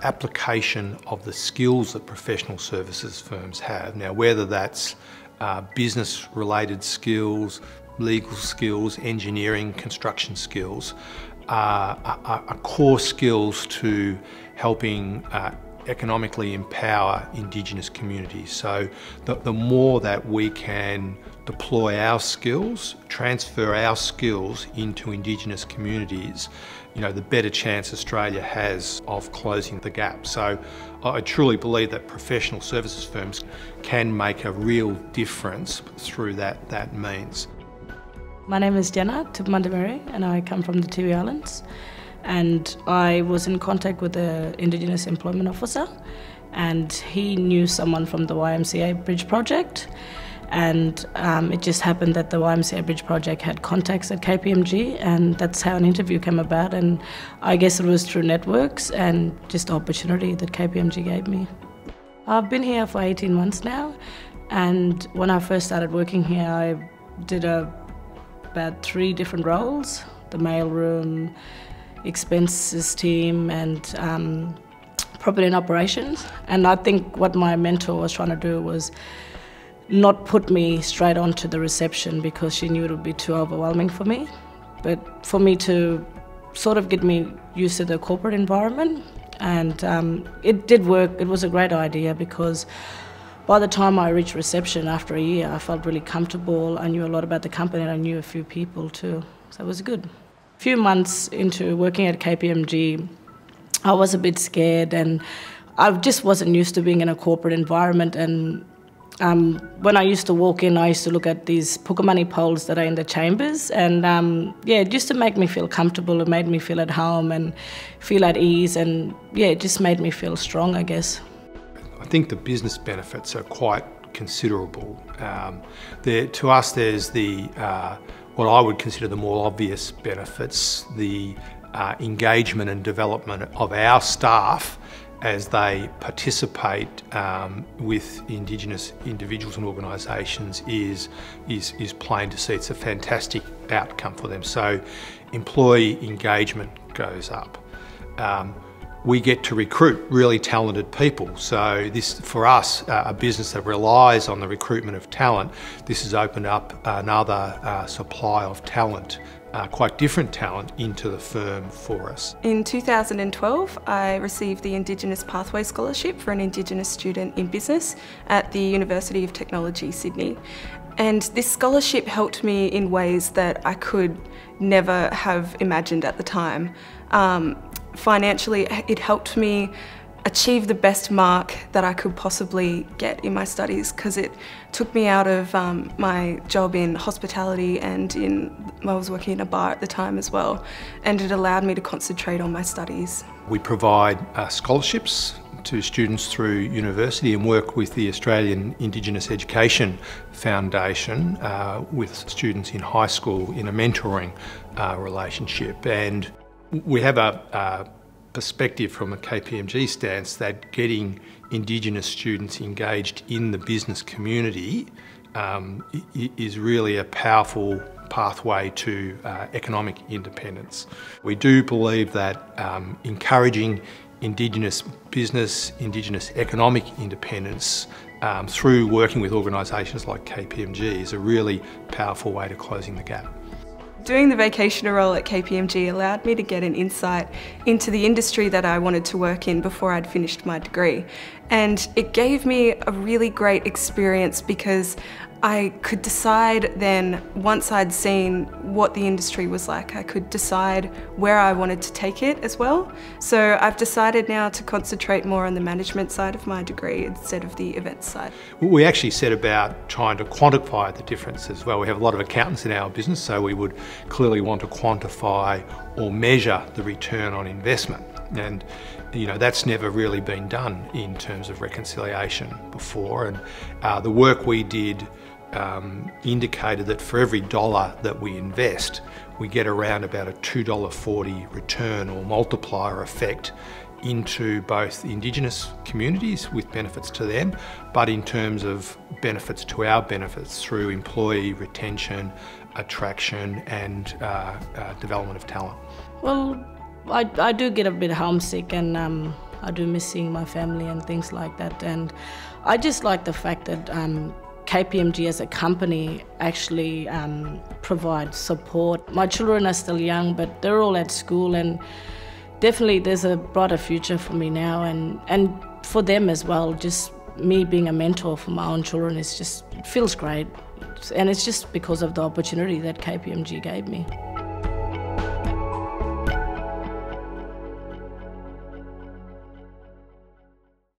application of the skills that professional services firms have. Now, whether that's business-related skills, legal skills, engineering, construction skills, are core skills to helping economically empower Indigenous communities. So the more that we can deploy our skills, transfer our skills into Indigenous communities, the better chance Australia has of closing the gap. So I truly believe that professional services firms can make a real difference through that means. My name is Jenna Tipmandameri and I come from the Tiwi Islands, and I was in contact with the Indigenous Employment Officer, and he knew someone from the YMCA Bridge Project, and it just happened that the YMCA Bridge Project had contacts at KPMG, and that's how an interview came about, and I guess it was through networks and just the opportunity that KPMG gave me. I've been here for 18 months now, and when I first started working here I did about 3 different roles: the mailroom, expenses team, and property and operations. And I think what my mentor was trying to do was not put me straight onto the reception, because she knew it would be too overwhelming for me, but for me to sort of get me used to the corporate environment. And it did work. It was a great idea, because by the time I reached reception after a year, I felt really comfortable. I knew a lot about the company and I knew a few people too, so it was good. A few months into working at KPMG, I was a bit scared, and I just wasn't used to being in a corporate environment. And when I used to walk in, I used to look at these pukamani poles that are in the chambers, and just to make me feel comfortable, it made me feel at home and feel at ease, and it just made me feel strong, I guess. I think the business benefits are quite considerable. To us, there's what I would consider the more obvious benefits: the engagement and development of our staff as they participate with Indigenous individuals and organisations is plain to see. It's a fantastic outcome for them. So employee engagement goes up. We get to recruit really talented people. So this, for us, a business that relies on the recruitment of talent, this has opened up another supply of talent, quite different talent, into the firm for us. In 2012, I received the Indigenous Pathway Scholarship for an Indigenous student in business at the University of Technology, Sydney. And this scholarship helped me in ways that I could never have imagined at the time. Financially, it helped me achieve the best mark that I could possibly get in my studies, because it took me out of my job in hospitality, and I was working in a bar at the time as well, and it allowed me to concentrate on my studies. We provide scholarships to students through university and work with the Australian Indigenous Education Foundation with students in high school in a mentoring relationship. And we have a perspective from a KPMG stance that getting Indigenous students engaged in the business community is really a powerful pathway to economic independence. We do believe that encouraging Indigenous business, Indigenous economic independence through working with organisations like KPMG is a really powerful way to closing the gap. Doing the vacationer role at KPMG allowed me to get an insight into the industry that I wanted to work in before I'd finished my degree. And it gave me a really great experience, because I could decide then, once I'd seen what the industry was like, I could decide where I wanted to take it as well. So I've decided now to concentrate more on the management side of my degree instead of the events side. We actually set about trying to quantify the difference as well. We have a lot of accountants in our business, so we would clearly want to quantify or measure the return on investment. And that's never really been done in terms of reconciliation before. And the work we did indicated that for every dollar that we invest, we get around about a $2.40 return or multiplier effect into both Indigenous communities with benefits to them, but in terms of benefits to our benefits through employee retention, attraction and development of talent. Well, I do get a bit homesick, and I do miss seeing my family and things like that. And I just like the fact that KPMG as a company actually provides support. My children are still young, but they're all at school, and definitely there's a brighter future for me now and for them as well. Just me being a mentor for my own children it feels great. And it's just because of the opportunity that KPMG gave me.